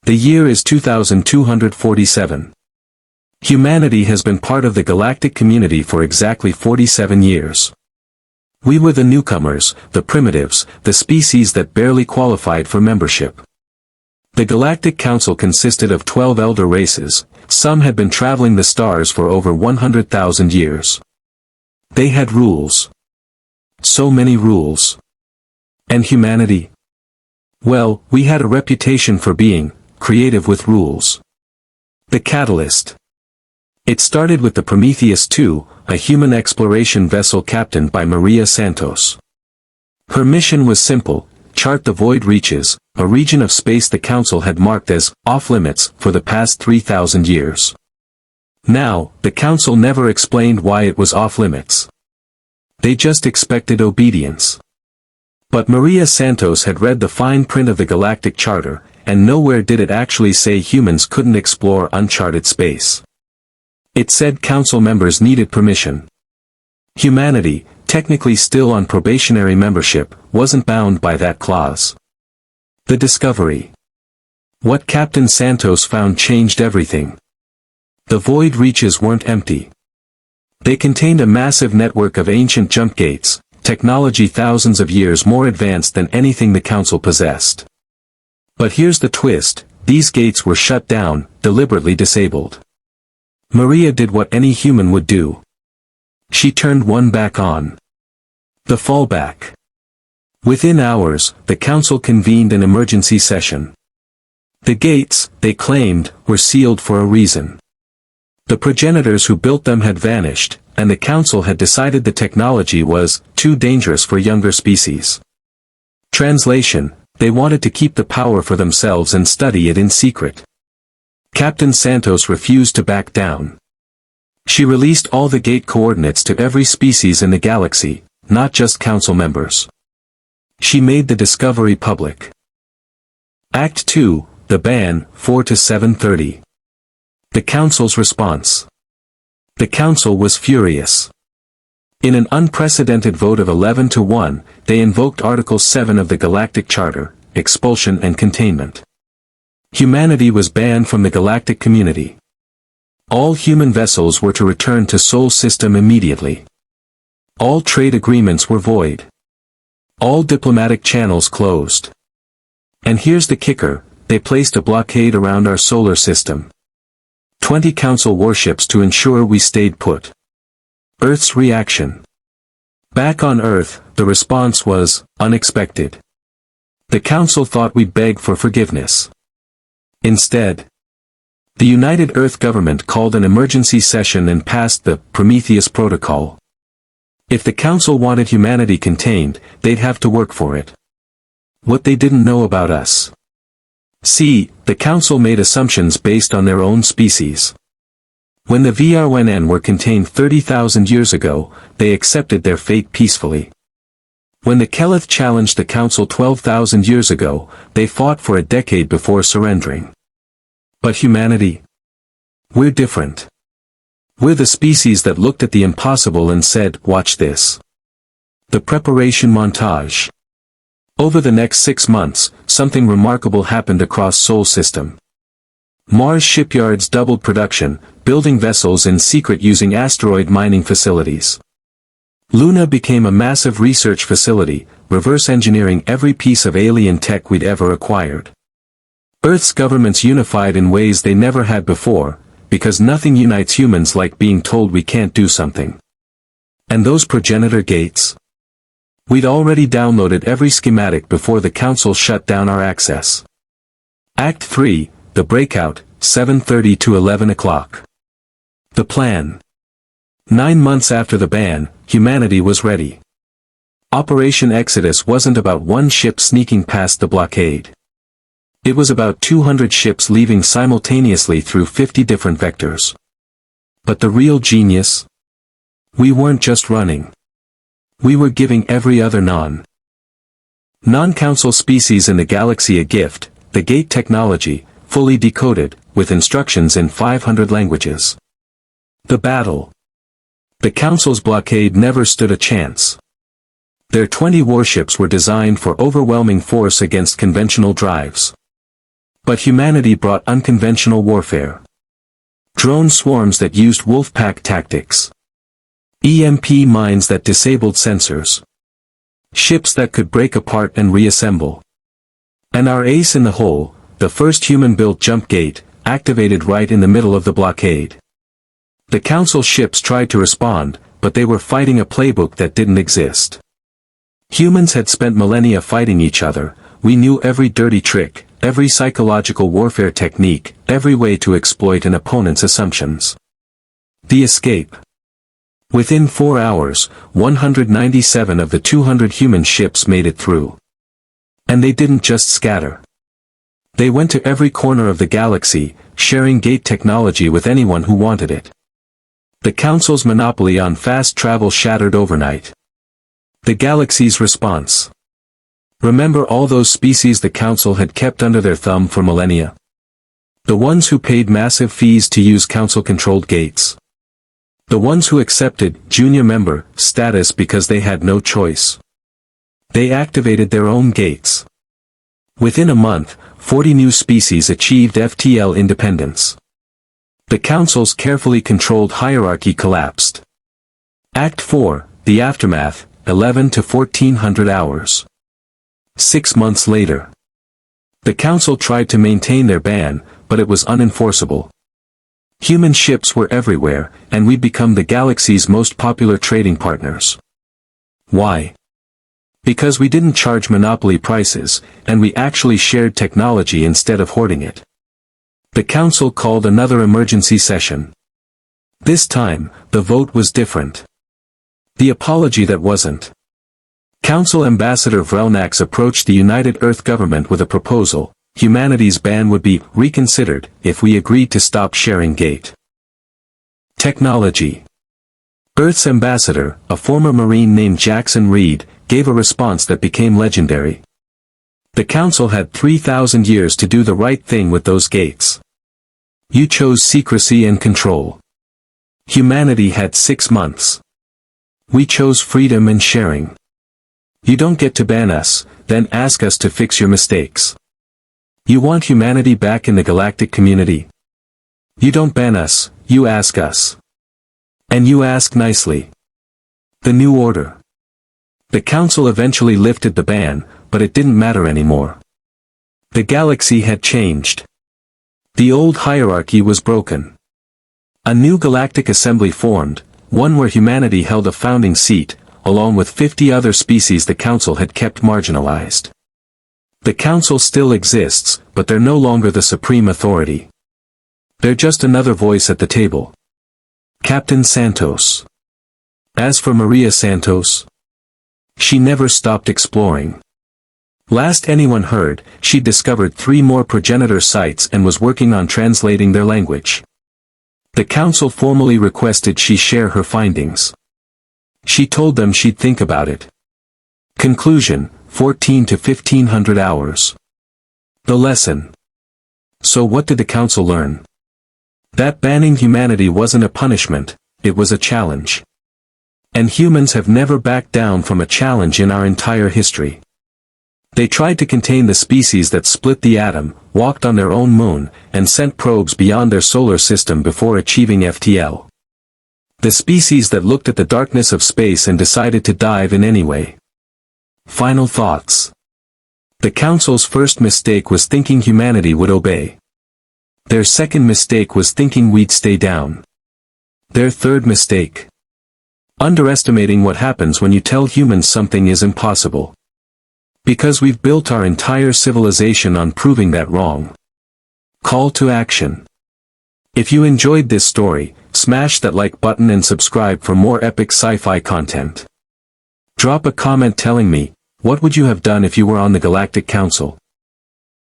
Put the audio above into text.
The year is 2247. Humanity has been part of the Galactic Community for exactly 47 years. We were the newcomers, the primitives, the species that barely qualified for membership. The Galactic Council consisted of 12 elder races. Some had been traveling the stars for over 100,000 years. They had rules. So many rules. And humanity? Well, we had a reputation for being creative with rules. The catalyst. It started with the Prometheus II, a human exploration vessel captained by Maria Santos. Her mission was simple: chart the void reaches, a region of space the Council had marked as off-limits for the past 3,000 years. Now, the Council never explained why it was off-limits. They just expected obedience. But Maria Santos had read the fine print of the Galactic Charter, and nowhere did it actually say humans couldn't explore uncharted space. It said Council members needed permission. Humanity, technically still on probationary membership, wasn't bound by that clause. The discovery. What Captain Santos found changed everything. The void reaches weren't empty. They contained a massive network of ancient jump gates, technology thousands of years more advanced than anything the Council possessed. But here's the twist: these gates were shut down, deliberately disabled. Maria did what any human would do. She turned one back on. The fallback. Within hours, the Council convened an emergency session. The gates, they claimed, were sealed for a reason. The progenitors who built them had vanished, and the Council had decided the technology was too dangerous for younger species. Translation: they wanted to keep the power for themselves and study it in secret. Captain Santos refused to back down. She released all the gate coordinates to every species in the galaxy, not just Council members. She made the discovery public. Act 2, the ban, 4 to 7:30. The Council's response. The Council was furious. In an unprecedented vote of 11 to 1, they invoked Article 7 of the Galactic Charter, Expulsion and Containment. Humanity was banned from the Galactic Community. All human vessels were to return to Sol System immediately. All trade agreements were void. All diplomatic channels closed. And here's the kicker: they placed a blockade around our solar system. 20 Council warships to ensure we stayed put. Earth's reaction. Back on Earth, the response was unexpected. The Council thought we'd beg for forgiveness. Instead, the United Earth government called an emergency session and passed the Prometheus Protocol. If the Council wanted humanity contained, they'd have to work for it. What they didn't know about us. See, the Council made assumptions based on their own species. When the VRNN were contained 30,000 years ago, they accepted their fate peacefully. When the Keleth challenged the Council 12,000 years ago, they fought for a decade before surrendering. But humanity? We're different. We're the species that looked at the impossible and said, watch this. The preparation montage. Over the next 6 months, something remarkable happened across Sol System. Mars shipyards doubled production, building vessels in secret using asteroid mining facilities. Luna became a massive research facility, reverse engineering every piece of alien tech we'd ever acquired. Earth's governments unified in ways they never had before, because nothing unites humans like being told we can't do something. And those progenitor gates? We'd already downloaded every schematic before the Council shut down our access. Act 3, the Breakout, 7:30 to 11 o'clock. The plan. 9 months after the ban, humanity was ready. Operation Exodus wasn't about one ship sneaking past the blockade. It was about 200 ships leaving simultaneously through 50 different vectors. But the real genius? We weren't just running. We were giving every other non-Council species in the galaxy a gift, the gate technology, fully decoded, with instructions in 500 languages. The battle. The Council's blockade never stood a chance. Their 20 warships were designed for overwhelming force against conventional drives. But humanity brought unconventional warfare. Drone swarms that used wolf-pack tactics. EMP mines that disabled sensors. Ships that could break apart and reassemble. And our ace in the hole, the first human-built jump gate, activated right in the middle of the blockade. The Council ships tried to respond, but they were fighting a playbook that didn't exist. Humans had spent millennia fighting each other. We knew every dirty trick, every psychological warfare technique, every way to exploit an opponent's assumptions. The escape. Within 4 hours, 197 of the 200 human ships made it through. And they didn't just scatter. They went to every corner of the galaxy, sharing gate technology with anyone who wanted it. The Council's monopoly on fast travel shattered overnight. The galaxy's response. Remember all those species the Council had kept under their thumb for millennia? The ones who paid massive fees to use Council-controlled gates. The ones who accepted junior member status because they had no choice. They activated their own gates. Within a month, 40 new species achieved FTL independence. The Council's carefully controlled hierarchy collapsed. Act 4, The Aftermath, 11 to 1400 hours. 6 months later. The Council tried to maintain their ban, but it was unenforceable. Human ships were everywhere, and we'd become the galaxy's most popular trading partners. Why? Because we didn't charge monopoly prices, and we actually shared technology instead of hoarding it. The Council called another emergency session. This time, the vote was different. The apology that wasn't. Council Ambassador Vrelnax approached the United Earth government with a proposal. Humanity's ban would be reconsidered if we agreed to stop sharing gate. Technology. Earth's ambassador, a former Marine named Jackson Reed, gave a response that became legendary. The Council had 3,000 years to do the right thing with those gates. You chose secrecy and control. Humanity had 6 months. We chose freedom and sharing. You don't get to ban us, then ask us to fix your mistakes. You want humanity back in the galactic community? You don't ban us, you ask us. And you ask nicely. The new order. The Council eventually lifted the ban, but it didn't matter anymore. The galaxy had changed. The old hierarchy was broken. A new galactic assembly formed, one where humanity held a founding seat, along with 50 other species the Council had kept marginalized. The Council still exists, but they're no longer the supreme authority. They're just another voice at the table. Captain Santos. As for Maria Santos, she never stopped exploring. Last anyone heard, she'd discovered 3 more Progenitor sites and was working on translating their language. The Council formally requested she share her findings. She told them she'd think about it. Conclusion, 14 to 1500 hours. The lesson. So what did the Council learn? That banning humanity wasn't a punishment, it was a challenge. And humans have never backed down from a challenge in our entire history. They tried to contain the species that split the atom, walked on their own moon, and sent probes beyond their solar system before achieving FTL. The species that looked at the darkness of space and decided to dive in anyway. Final thoughts. The Council's first mistake was thinking humanity would obey. Their second mistake was thinking we'd stay down. Their third mistake. Underestimating what happens when you tell humans something is impossible. Because we've built our entire civilization on proving that wrong. Call to action. If you enjoyed this story, smash that like button and subscribe for more epic sci-fi content. Drop a comment telling me, what would you have done if you were on the Galactic Council?